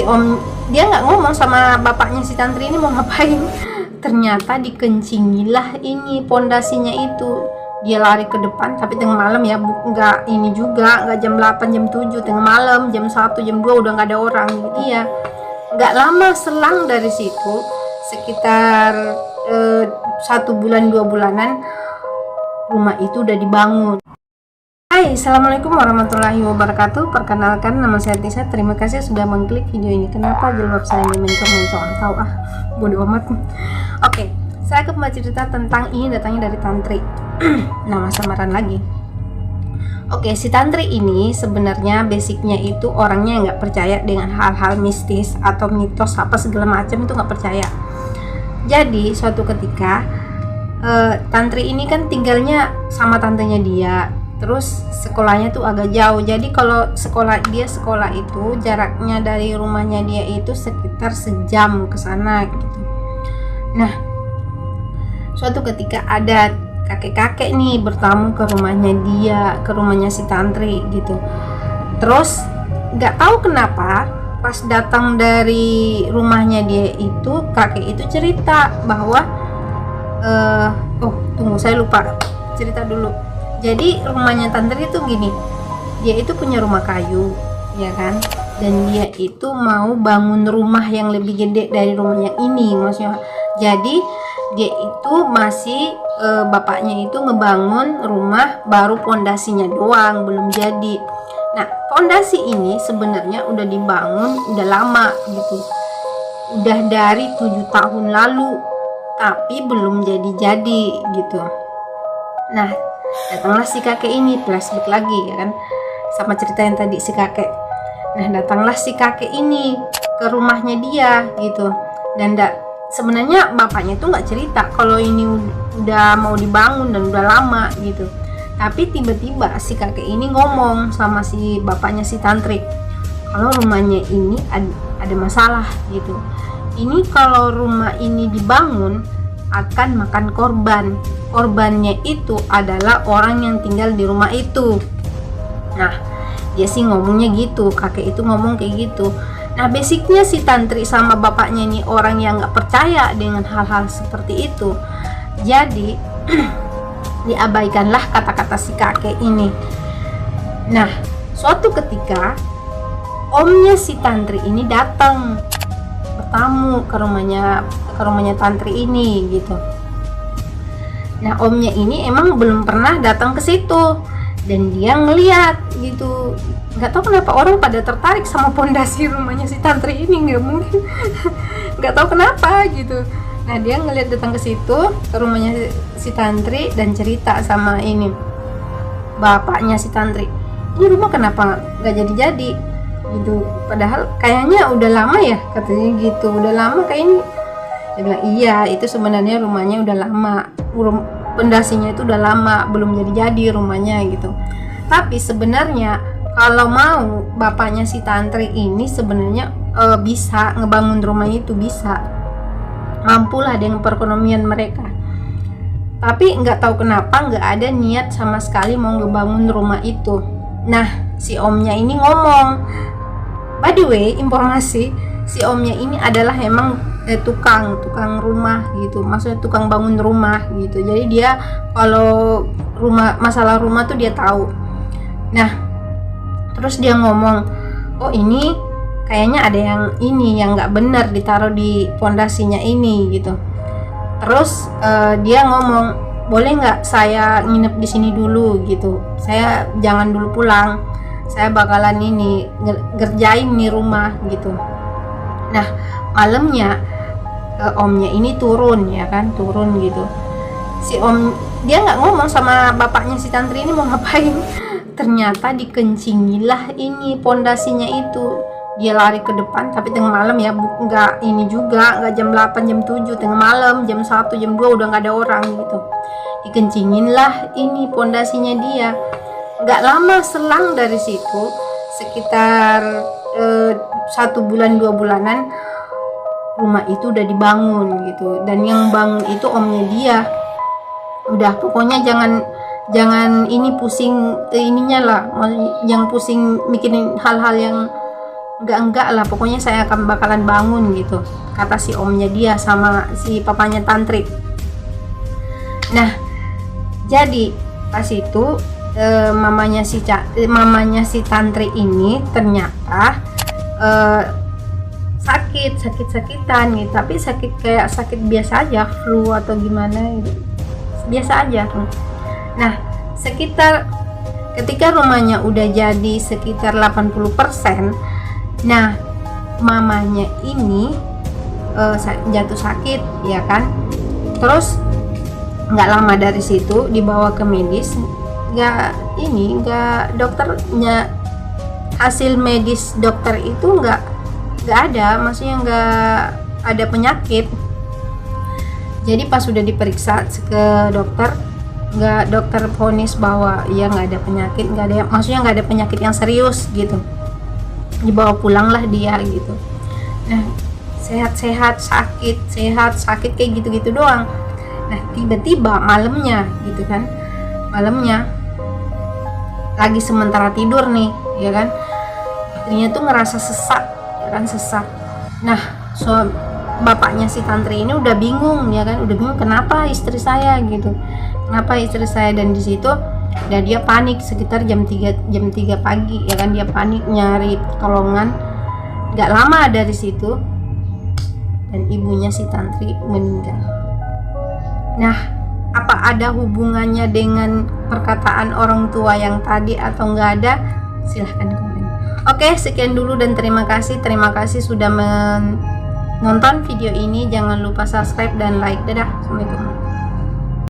om dia nggak ngomong sama bapaknya si Tantri ini mau ngapain. Ternyata dikencingilah ini pondasinya itu. Dia lari ke depan tapi tengah malam ya, nggak ini juga, nggak jam 8 jam 7, tengah malam jam 1 jam 2 udah nggak ada orang. Jadi ya nggak lama selang dari situ, sekitar 1 bulan 2 bulanan, rumah itu udah dibangun. Hai, assalamualaikum warahmatullahi wabarakatuh. Perkenalkan, nama saya Tisa. Terima kasih sudah mengklik video ini. Kenapa jilbab saya ini mencong-mencong? Tahu bodoh amat. Oke, saya kembali cerita tentang ini datangnya dari Tantri. Nama samaran lagi. Oke, si Tantri ini sebenarnya basicnya itu orangnya nggak percaya dengan hal-hal mistis atau mitos apa segala macam, itu nggak percaya. Jadi suatu ketika Tantri ini kan tinggalnya sama tantenya dia, terus sekolahnya tuh agak jauh. Jadi kalau sekolah itu jaraknya dari rumahnya dia itu sekitar sejam ke sana gitu. Nah, suatu ketika ada kakek-kakek nih bertamu ke rumahnya dia, ke rumahnya si Tantri gitu. Terus nggak tahu kenapa pas datang dari rumahnya dia itu, kakek itu cerita bahwa tunggu, saya lupa cerita dulu. Jadi rumahnya Tantri itu gini, dia itu punya rumah kayu ya kan, dan dia itu mau bangun rumah yang lebih gede dari rumah yang ini, maksudnya. Jadi dia itu masih bapaknya itu ngebangun rumah baru pondasinya doang, belum jadi. Nah, pondasi ini sebenarnya udah dibangun udah lama gitu, udah dari 7 tahun lalu, tapi belum jadi gitu. Nah, datanglah si kakek ini, flashback lagi ya kan sama cerita yang tadi si kakek. Nah, datanglah si kakek ini ke rumahnya dia gitu, dan sebenarnya bapaknya tuh nggak cerita kalau ini udah mau dibangun dan udah lama gitu. Tapi tiba-tiba si kakek ini ngomong sama si bapaknya si Tantri kalau rumahnya ini ada masalah gitu. Ini kalau rumah ini dibangun akan makan korban. Korbannya itu adalah orang yang tinggal di rumah itu. Nah, dia sih ngomongnya gitu, kakek itu ngomong kayak gitu. Nah, basicnya si Tantri sama bapaknya ini orang yang nggak percaya dengan hal-hal seperti itu. Jadi diabaikanlah kata-kata si kakek ini. Nah, suatu ketika omnya si Tantri ini datang bertamu ke rumahnya Tantri ini gitu. Nah, omnya ini emang belum pernah datang ke situ, dan dia ngeliat gitu. Nggak tahu kenapa orang pada tertarik sama pondasi rumahnya si Tantri ini, nggak mungkin. Nggak tahu kenapa gitu. Nah, dia ngeliat datang ke situ, ke rumahnya si Tantri, dan cerita sama ini bapaknya si Tantri, ini rumah kenapa nggak jadi gitu, padahal kayaknya udah lama ya, katanya gitu, udah lama kayaknya. Dia bilang iya, itu sebenarnya rumahnya udah lama, pondasinya itu udah lama, belum jadi rumahnya gitu. Tapi sebenarnya kalau mau bapaknya si Tantri ini sebenarnya bisa ngebangun rumah itu, bisa mampulah dengan perekonomian mereka. Tapi nggak tahu kenapa nggak ada niat sama sekali mau ngebangun rumah itu. Nah, si omnya ini ngomong, by the way, informasi, si omnya ini adalah emang tukang rumah gitu, maksudnya tukang bangun rumah gitu. Jadi dia kalau masalah rumah tuh dia tahu. Nah, terus dia ngomong, oh ini kayaknya ada yang nggak benar ditaruh di pondasinya ini gitu. Terus dia ngomong, boleh nggak saya nginep di sini dulu gitu, saya jangan dulu pulang, saya bakalan ini ngerjain nih rumah gitu. Nah, malamnya omnya ini turun gitu. Si om dia nggak ngomong sama bapaknya si Tantri ini mau ngapain. Ternyata dikencingilah ini pondasinya itu. Dia lari ke depan tapi tengah malam ya, nggak ini juga, nggak jam 8 jam 7, tengah malam jam 1 jam 2 udah nggak ada orang gitu. Dikencinginlah ini pondasinya dia. Nggak lama selang dari situ, sekitar 1 bulan 2 bulanan, rumah itu udah dibangun gitu. Dan yang bangun itu omnya dia. Udah, pokoknya jangan ini pusing ininya lah, yang pusing mikirin hal-hal yang enggak lah, pokoknya saya akan bakalan bangun gitu, kata si omnya dia sama si papanya Tantri. Nah, jadi pas itu mamanya si Tantri ini ternyata sakitan gitu, tapi sakit kayak sakit biasa aja, flu atau gimana gitu, biasa aja. Nah, sekitar ketika rumahnya udah jadi sekitar 80%, nah mamanya ini jatuh sakit ya kan. Terus nggak lama dari situ dibawa ke medis, nggak dokternya, hasil medis dokter itu nggak ada, maksudnya nggak ada penyakit. Jadi pas sudah diperiksa ke dokter, dokter vonis bahwa ya nggak ada penyakit, maksudnya nggak ada penyakit yang serius gitu, dibawa pulanglah dia gitu. Nah, sehat sakit kayak gitu doang. Nah, tiba-tiba malamnya gitu kan, lagi sementara tidur nih ya kan, istrinya tuh ngerasa sesak ya kan, nah bapaknya si Tantri ini udah bingung ya kan, kenapa istri saya gitu, dan di situ dan dia panik sekitar jam 3 pagi ya kan, dia panik nyari pertolongan. Gak lama dari situ dan ibunya si Tantri meninggal. Nah, apa ada hubungannya dengan perkataan orang tua yang tadi atau nggak ada? Silahkan komen. Oke, sekian dulu dan terima kasih sudah menonton video ini. Jangan lupa subscribe dan like. Dadah, assalamualaikum.